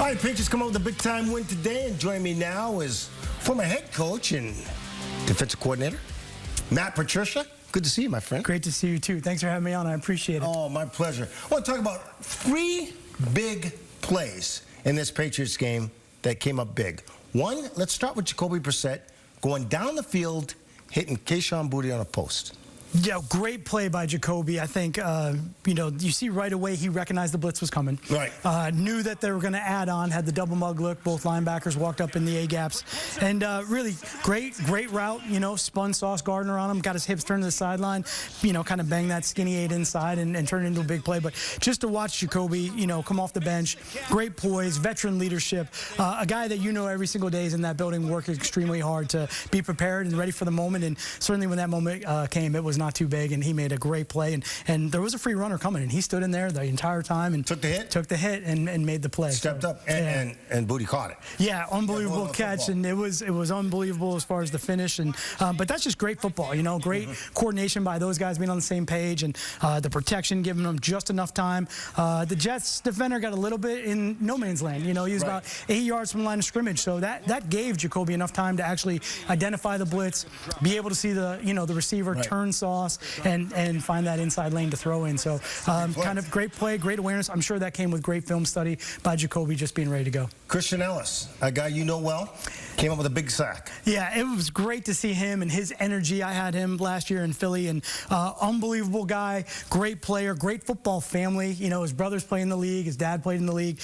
All right, Patriots come out with a big-time win today, and joining me now is former head coach and defensive coordinator, Matt Patricia. Good to see you, my friend. Great to see you, too. Thanks for having me on. I appreciate it. Oh, my pleasure. I want to talk about 3 big plays in this Patriots game that came up big. One, let's start with Jacoby Brissett going down the field, hitting Kayshon Boutte on a post. Yeah, great play by Jacoby. I think, you see right away he recognized the blitz was coming. Right. Knew that they were going to add on, had the double mug look. Both linebackers walked up in the A-gaps. And really great route, spun Sauce Gardner on him, got his hips turned to the sideline, kind of banged that skinny 8 inside and turned it into a big play. But just to watch Jacoby, come off the bench, great poise, veteran leadership, a guy that every single day is in that building working extremely hard to be prepared and ready for the moment. And certainly when that moment came, it was not too big, and he made a great play. And there was a free runner coming, and he stood in there the entire time and took the hit and made the play. Stepped up, and Boutte caught it. Yeah, unbelievable catch, and it was unbelievable as far as the finish. And but that's just great football, great coordination by those guys being on the same page, and the protection giving them just enough time. The Jets defender got a little bit in no man's land. He was about 8 yards from the line of scrimmage, so that gave Jacoby enough time to actually identify the blitz, be able to see the the receiver turn Sauce and find that inside lane to throw in. So kind of great play, great awareness. I'm sure that came with great film study by Jacoby, just being ready to go. Christian Ellis, a guy you know well, came up with a big sack. Yeah, it was great to see him and his energy. I had him last year in Philly, and unbelievable guy, great player, great football family. His brothers play in the league, his dad played in the league.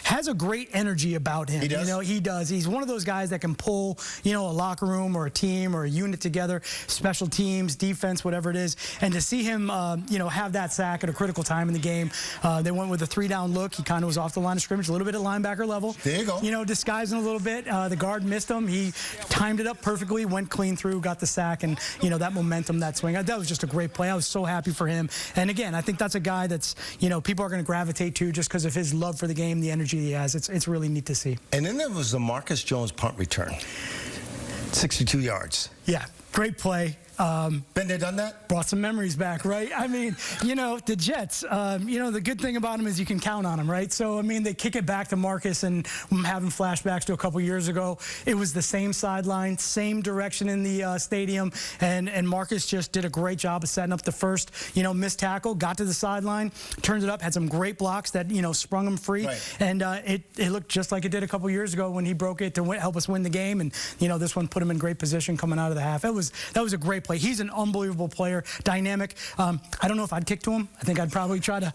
Has a great energy about him. He does? He does. He's one of those guys that can pull, a locker room or a team or a unit together, special teams, defense, whatever it is. And to see him, have that sack at a critical time in the game. They went with a 3-down look. He kind of was off the line of scrimmage, a little bit at linebacker level. There you go. Disguising a little bit. The guard missed him. He timed it up perfectly, went clean through, got the sack, and, that momentum, that swing. That was just a great play. I was so happy for him. And again, I think that's a guy that's, people are going to gravitate to just because of his love for the game, the energy he has. It's really neat to see. And then there was the Marcus Jones punt return. 62 yards. Yeah, great play. Been there, done that? Brought some memories back, right? I mean, the Jets, the good thing about them is you can count on them, right? So, they kick it back to Marcus, and I'm having flashbacks to a couple years ago. It was the same sideline, same direction in the stadium, and Marcus just did a great job of setting up the first, missed tackle, got to the sideline, turned it up, had some great blocks that, sprung him free, and it looked just like it did a couple years ago when he broke it to help us win the game, and, this one put him in great position coming out of the half. That was a great play. He's an unbelievable player, dynamic. I don't know if I'd kick to him. I think I'd probably try to,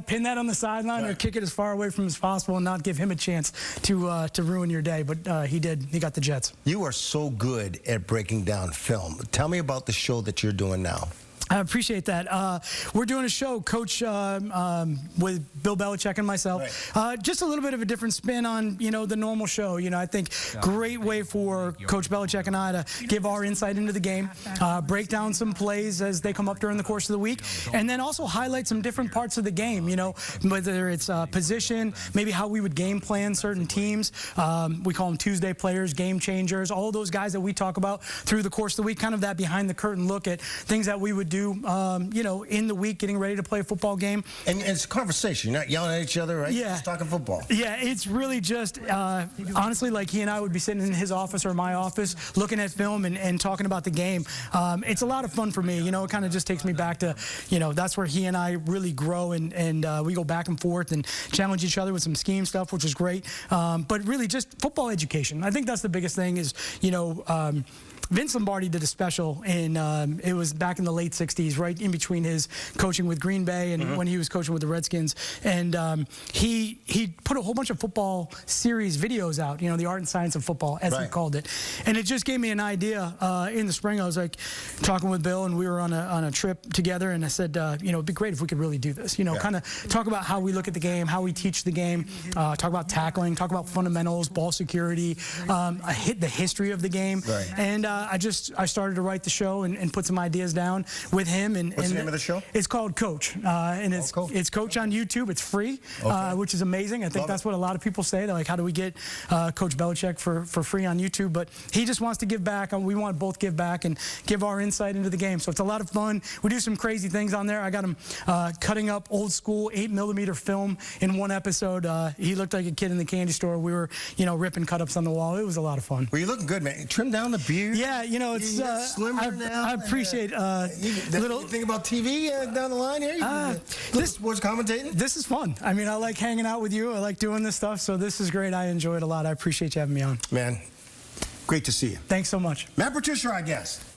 pin that on the sideline or kick it as far away from as possible and not give him a chance to ruin your day. But he did. He got the Jets. You are so good at breaking down film. Tell me about the show that you're doing now. I appreciate that. We're doing a show, Coach, with Bill Belichick and myself. Just a little bit of a different spin on, the normal show. I think great way for Coach Belichick and I to give our insight into the game, break down some plays as they come up during the course of the week, and then also highlight some different parts of the game, whether it's position, maybe how we would game plan certain teams. We call them Tuesday players, game changers, all those guys that we talk about through the course of the week, kind of that behind the curtain look at things that we would do in the week, getting ready to play a football game. And it's a conversation. You're not yelling at each other, right? Yeah. Just talking football. Yeah, it's really just, honestly, like he and I would be sitting in his office or my office looking at film and talking about the game. It's a lot of fun for me. It kind of just takes me back to, that's where he and I really grow, and we go back and forth and challenge each other with some scheme stuff, which is great. But really just football education. I think that's the biggest thing is, Vince Lombardi did a special, and it was back in the late 60s, right in between his coaching with Green Bay and when he was coaching with the Redskins. And he put a whole bunch of football series videos out, the art and science of football, as he called it. And it just gave me an idea in the spring. I was like talking with Bill, and we were on a trip together, and I said, it'd be great if we could really do this. Kind of talk about how we look at the game, how we teach the game, talk about tackling, talk about fundamentals, ball security, the history of the game. And I started to write the show and put some ideas down with with him. What's the name of the show? It's called Coach, and it's Coach on YouTube. It's free, which is amazing. I think that's what a lot of people say. They're like, how do we get Coach Belichick for free on YouTube? But he just wants to give back. We want to both give back and give our insight into the game. So it's a lot of fun. We do some crazy things on there. I got him cutting up old school 8mm film in one episode. He looked like a kid in the candy store. We were, ripping cut-ups on the wall. It was a lot of fun. Well, you're looking good, man. Trim down the beard. Yeah, it's slimmer now. I appreciate little thing about TV down the line here. This sports commentating. This is fun. I mean, I like hanging out with you. I like doing this stuff. So this is great. I enjoy it a lot. I appreciate you having me on. Man, great to see you. Thanks so much. Matt Patricia, our guest.